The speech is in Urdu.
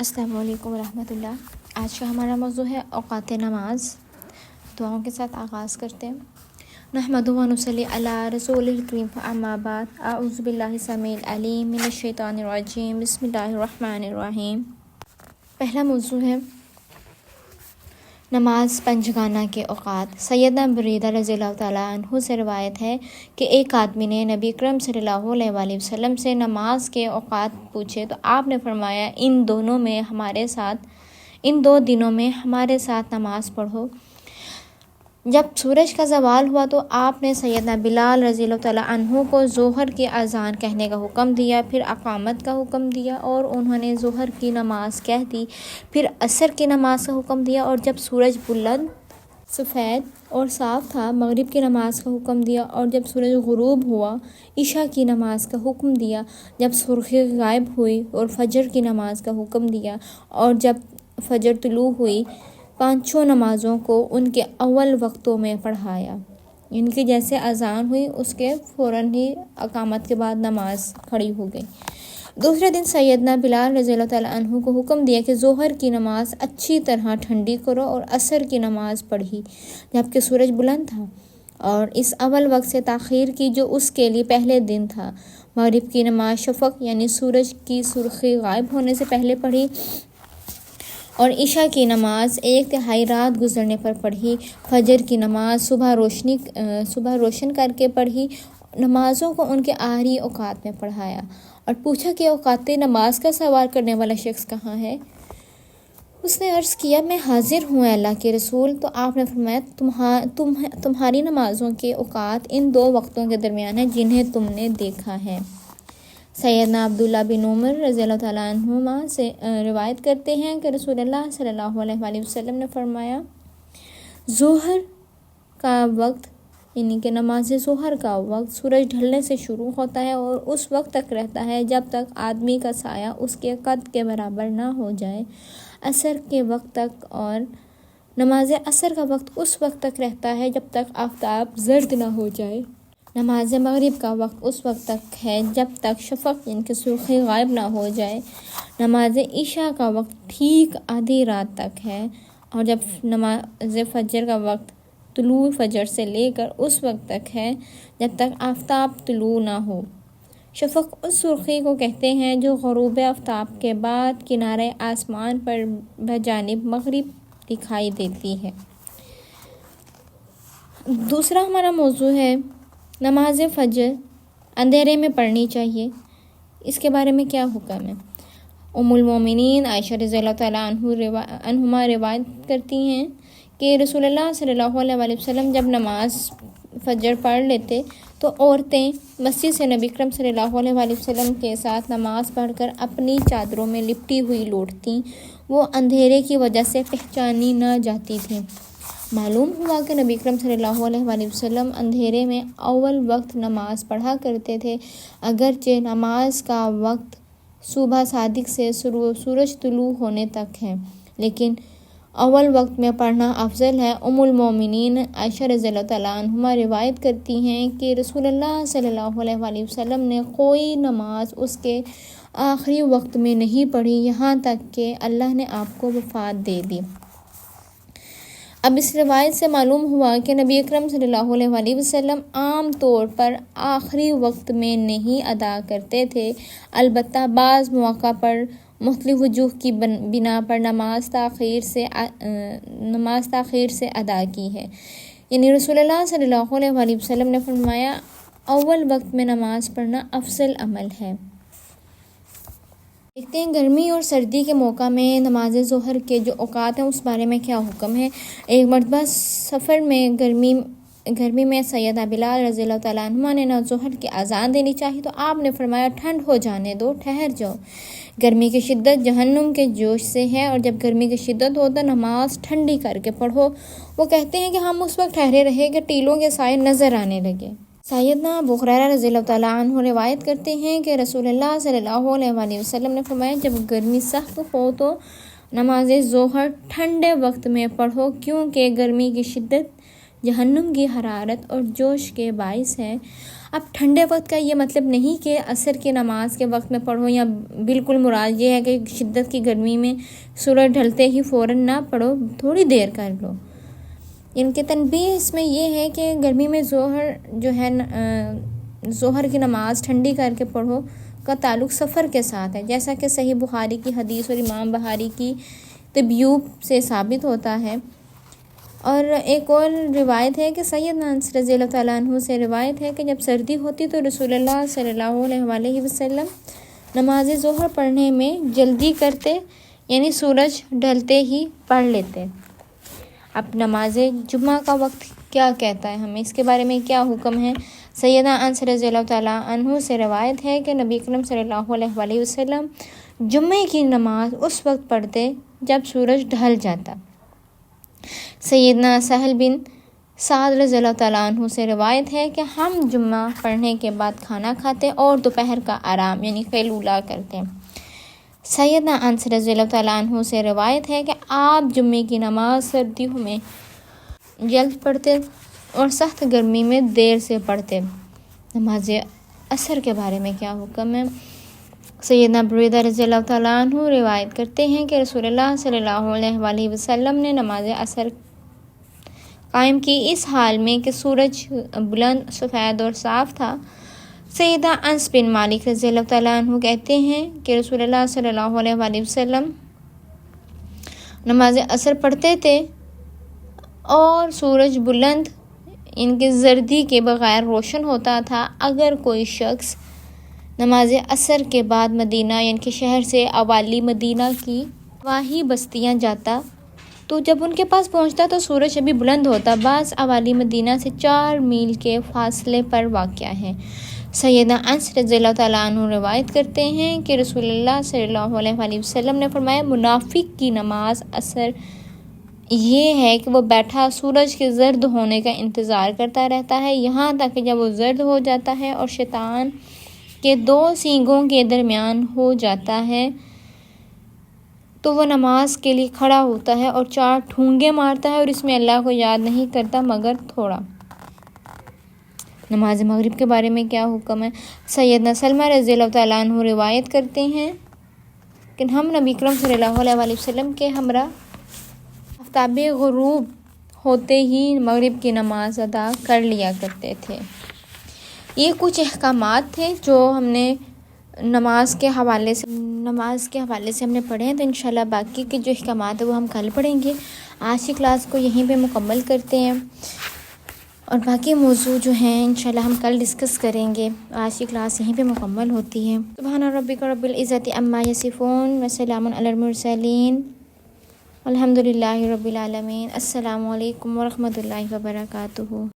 السلام علیکم ورحمۃ اللہ۔ آج کا ہمارا موضوع ہے اوقات نماز۔ دعاؤں کے ساتھ آغاز کرتے ہیں۔ نحمدہ و نصلی علی رسول الکریم، اما بعد، اعوذ باللہ السمیع العلیم من الشیطان الرجیم، بسم اللہ الرحمن الرحیم۔ پہلا موضوع ہے نماز پنجگانہ کے اوقات۔ سیدنا بریدہ رضی اللہ تعالیٰ عنہ سے روایت ہے کہ ایک آدمی نے نبی اکرم صلی اللہ علیہ وآلہ وسلم سے نماز کے اوقات پوچھے تو آپ نے فرمایا، ان دو دنوں میں ہمارے ساتھ نماز پڑھو۔ جب سورج کا زوال ہوا تو آپ نے سیدنا بلال رضی اللہ تعالیٰ عنہ کو ظہر کی اذان کہنے کا حکم دیا، پھر اقامت کا حکم دیا اور انہوں نے ظہر کی نماز کہہ دی، پھر عصر کی نماز کا حکم دیا، اور جب سورج بلند، سفید اور صاف تھا مغرب کی نماز کا حکم دیا، اور جب سورج غروب ہوا عشاء کی نماز کا حکم دیا، جب سرخی غائب ہوئی اور فجر کی نماز کا حکم دیا، اور جب فجر طلوع ہوئی پانچوں نمازوں کو ان کے اول وقتوں میں پڑھایا۔ ان کی جیسے اذان ہوئی اس کے فوراً ہی اقامت کے بعد نماز کھڑی ہو گئی۔ دوسرے دن سیدنا بلال رضی اللہ تعالیٰ عنہ کو حکم دیا کہ ظہر کی نماز اچھی طرح ٹھنڈی کرو، اور عصر کی نماز پڑھی جبکہ سورج بلند تھا، اور اس اول وقت سے تاخیر کی جو اس کے لیے پہلے دن تھا۔ مغرب کی نماز شفق یعنی سورج کی سرخی غائب ہونے سے پہلے پڑھی، اور عشاء کی نماز 1/3 رات گزرنے پر پڑھی۔ فجر کی نماز صبح روشن کر کے پڑھی۔ نمازوں کو ان کے آخری اوقات میں پڑھایا، اور پوچھا کہ اوقات نماز کا سوال کرنے والا شخص کہاں ہے؟ اس نے عرض کیا، میں حاضر ہوں اے اللہ کے رسول۔ تو آپ نے فرمایا، تمہاری نمازوں کے اوقات ان دو وقتوں کے درمیان ہیں جنہیں تم نے دیکھا ہے۔ سیدنا عبداللہ بن عمر رضی اللہ تعالیٰ عنہما سے روایت کرتے ہیں کہ رسول اللہ صلی اللہ علیہ وآلہ وسلم نے فرمایا، ظہر کا وقت یعنی کہ نماز ظہر کا وقت سورج ڈھلنے سے شروع ہوتا ہے اور اس وقت تک رہتا ہے جب تک آدمی کا سایہ اس کے قد کے برابر نہ ہو جائے۔ عصر کے وقت تک، اور نماز عصر کا وقت اس وقت تک رہتا ہے جب تک آفتاب زرد نہ ہو جائے۔ نماز مغرب کا وقت اس وقت تک ہے جب تک شفق یعنی کہ سرخی غائب نہ ہو جائے۔ نماز عشاء کا وقت ٹھیک آدھی رات تک ہے، اور جب نماز فجر کا وقت طلوع فجر سے لے کر اس وقت تک ہے جب تک آفتاب طلوع نہ ہو۔ شفق اس سرخی کو کہتے ہیں جو غروب آفتاب کے بعد کنارے آسمان پر بجانب مغرب دکھائی دیتی ہے۔ دوسرا ہمارا موضوع ہے نماز فجر اندھیرے میں پڑھنی چاہیے، اس کے بارے میں کیا حکم ہے؟ ام المومنین عائشہ رضی اللہ تعالیٰ عنہما روایت کرتی ہیں کہ رسول اللہ صلی اللہ علیہ وآلہ وسلم جب نماز فجر پڑھ لیتے تو عورتیں مسجد سے نبی اکرم صلی اللہ علیہ وآلہ وسلم کے ساتھ نماز پڑھ کر اپنی چادروں میں لپٹی ہوئی لوٹتیں۔ وہ اندھیرے کی وجہ سے پہچانی نہ جاتی تھیں۔ معلوم ہوا کہ نبی اکرم صلی اللہ علیہ وآلہ وسلم اندھیرے میں اول وقت نماز پڑھا کرتے تھے، اگرچہ نماز کا وقت صبح صادق سے سورج طلوع ہونے تک ہے، لیکن اول وقت میں پڑھنا افضل ہے۔ ام المومنین عائشہ رضی اللہ تعالیٰ عنہما روایت کرتی ہیں کہ رسول اللہ صلی اللہ علیہ وآلہ وسلم نے کوئی نماز اس کے آخری وقت میں نہیں پڑھی یہاں تک کہ اللہ نے آپ کو وفات دے دی۔ اب اس روایت سے معلوم ہوا کہ نبی اکرم صلی اللہ علیہ وآلہ وسلم عام طور پر آخری وقت میں نہیں ادا کرتے تھے، البتہ بعض مواقع پر مختلف وجوہ کی بنا پر نماز تاخیر سے ادا کی ہے۔ یعنی رسول اللہ صلی اللہ علیہ وآلہ وسلم نے فرمایا، اول وقت میں نماز پڑھنا افضل عمل ہے۔ دیکھتے ہیں گرمی اور سردی کے موقع میں نماز ظہر کے جو اوقات ہیں اس بارے میں کیا حکم ہے۔ ایک مرتبہ سفر میں گرمی میں سیدنا بلال رضی اللہ تعالیٰ عنہ نے ظہر کی اذان دینی چاہی تو آپ نے فرمایا، ٹھنڈ ہو جانے دو، ٹھہر جاؤ۔ گرمی کی شدت جہنم کے جوش سے ہے، اور جب گرمی کی شدت ہو تو نماز ٹھنڈی کر کے پڑھو۔ وہ کہتے ہیں کہ ہم اس وقت ٹھہرے رہے کہ ٹیلوں کے سائے نظر آنے لگے۔ سیدنا ابو ہریرہ رضی اللہ تعالیٰ عنہ روایت کرتے ہیں کہ رسول اللہ صلی اللہ علیہ وآلہ وسلم نے فرمایا، جب گرمی سخت ہو تو نماز ظہر ٹھنڈے وقت میں پڑھو، کیونکہ گرمی کی شدت جہنم کی حرارت اور جوش کے باعث ہے۔ اب ٹھنڈے وقت کا یہ مطلب نہیں کہ عصر کی نماز کے وقت میں پڑھو، یا بالکل مراد یہ ہے کہ شدت کی گرمی میں سورج ڈھلتے ہی فوراً نہ پڑھو، تھوڑی دیر کر لو۔ ان کے تنبیہ اس میں یہ ہے کہ گرمی میں ظہر کی نماز ٹھنڈی کر کے پڑھو کا تعلق سفر کے ساتھ ہے، جیسا کہ صحیح بخاری کی حدیث اور امام بخاری کی طبیوب سے ثابت ہوتا ہے۔ اور ایک اور روایت ہے کہ سیدنا انس رضی اللہ تعالیٰ عنہ سے روایت ہے کہ جب سردی ہوتی تو رسول اللہ صلی اللہ علیہ وآلہ وسلم نماز ظہر پڑھنے میں جلدی کرتے، یعنی سورج ڈھلتے ہی پڑھ لیتے۔ اب نماز جمعہ کا وقت کیا کہتا ہے، ہمیں اس کے بارے میں کیا حکم ہے؟ سیدنا انس رضی اللہ تعالیٰ عنہ سے روایت ہے کہ نبی کریم صلی اللہ علیہ وآلہ وسلم جمعے کی نماز اس وقت پڑھتے جب سورج ڈھل جاتا۔ سیدنا سہل بن سعد رضی اللہ تعالیٰ عنہ سے روایت ہے کہ ہم جمعہ پڑھنے کے بعد کھانا کھاتے اور دوپہر کا آرام یعنی قیلولہ کرتے۔ سیدنا انس رضی اللہ تعالیٰ عنہ سے روایت ہے کہ آپ جمعے کی نماز سردیوں میں جلد پڑھتے اور سخت گرمی میں دیر سے پڑھتے۔ نماز عصر کے بارے میں کیا حکم ہے؟ سیدنا بریدہ رضی اللہ تعالیٰ عنہ روایت کرتے ہیں کہ رسول اللہ صلی اللہ علیہ وآلہ وسلم نے نماز عصر قائم کی اس حال میں کہ سورج بلند، سفید اور صاف تھا۔ سیدنا انس بن مالک رضی اللہ تعالیٰ عنہ کہتے ہیں کہ رسول اللہ صلی اللہ علیہ وآلہ وسلم نماز عصر پڑھتے تھے اور سورج بلند ان کی زردی کے بغیر روشن ہوتا تھا۔ اگر کوئی شخص نماز عصر کے بعد مدینہ یعنی کہ شہر سے اوالی مدینہ کی واہی بستیاں جاتا تو جب ان کے پاس پہنچتا تو سورج ابھی بلند ہوتا۔ بعض اوالی مدینہ سے 4 میل کے فاصلے پر واقع ہے۔ سیدنا انس رضی اللہ تعالیٰ عنہ روایت کرتے ہیں کہ رسول اللہ صلی اللہ علیہ وآلہ وسلم نے فرمایا، منافق کی نماز عصر یہ ہے کہ وہ بیٹھا سورج کے زرد ہونے کا انتظار کرتا رہتا ہے یہاں تک کہ جب وہ زرد ہو جاتا ہے اور شیطان کے 2 سینگوں کے درمیان ہو جاتا ہے تو وہ نماز کے لیے کھڑا ہوتا ہے اور 4 ٹھونگے مارتا ہے اور اس میں اللہ کو یاد نہیں کرتا مگر تھوڑا۔ نماز مغرب کے بارے میں کیا حکم ہے؟ سیدنا سلمہ رضی اللہ تعالیٰ عنہ روایت کرتے ہیں کہ ہم نبی کریم صلی اللہ علیہ وآلہ وسلم کے ہمراہ آفتاب غروب ہوتے ہی مغرب کی نماز ادا کر لیا کرتے تھے۔ یہ کچھ احکامات تھے جو ہم نے نماز کے حوالے سے ہم نے پڑھے ہیں، تو انشاءاللہ باقی کے جو احکامات ہیں وہ ہم کل پڑھیں گے۔ آج کی کلاس کو یہیں پہ مکمل کرتے ہیں اور باقی موضوع جو ہیں انشاءاللہ ہم کل ڈسکس کریں گے۔ آج کی کلاس یہیں پہ مکمل ہوتی ہے۔ سبحان ربک رب العزت عما یصفون وسلام علی المرسلین الحمد للہ رب العالمین۔ السلام علیکم ورحمۃ اللہ وبرکاتہ۔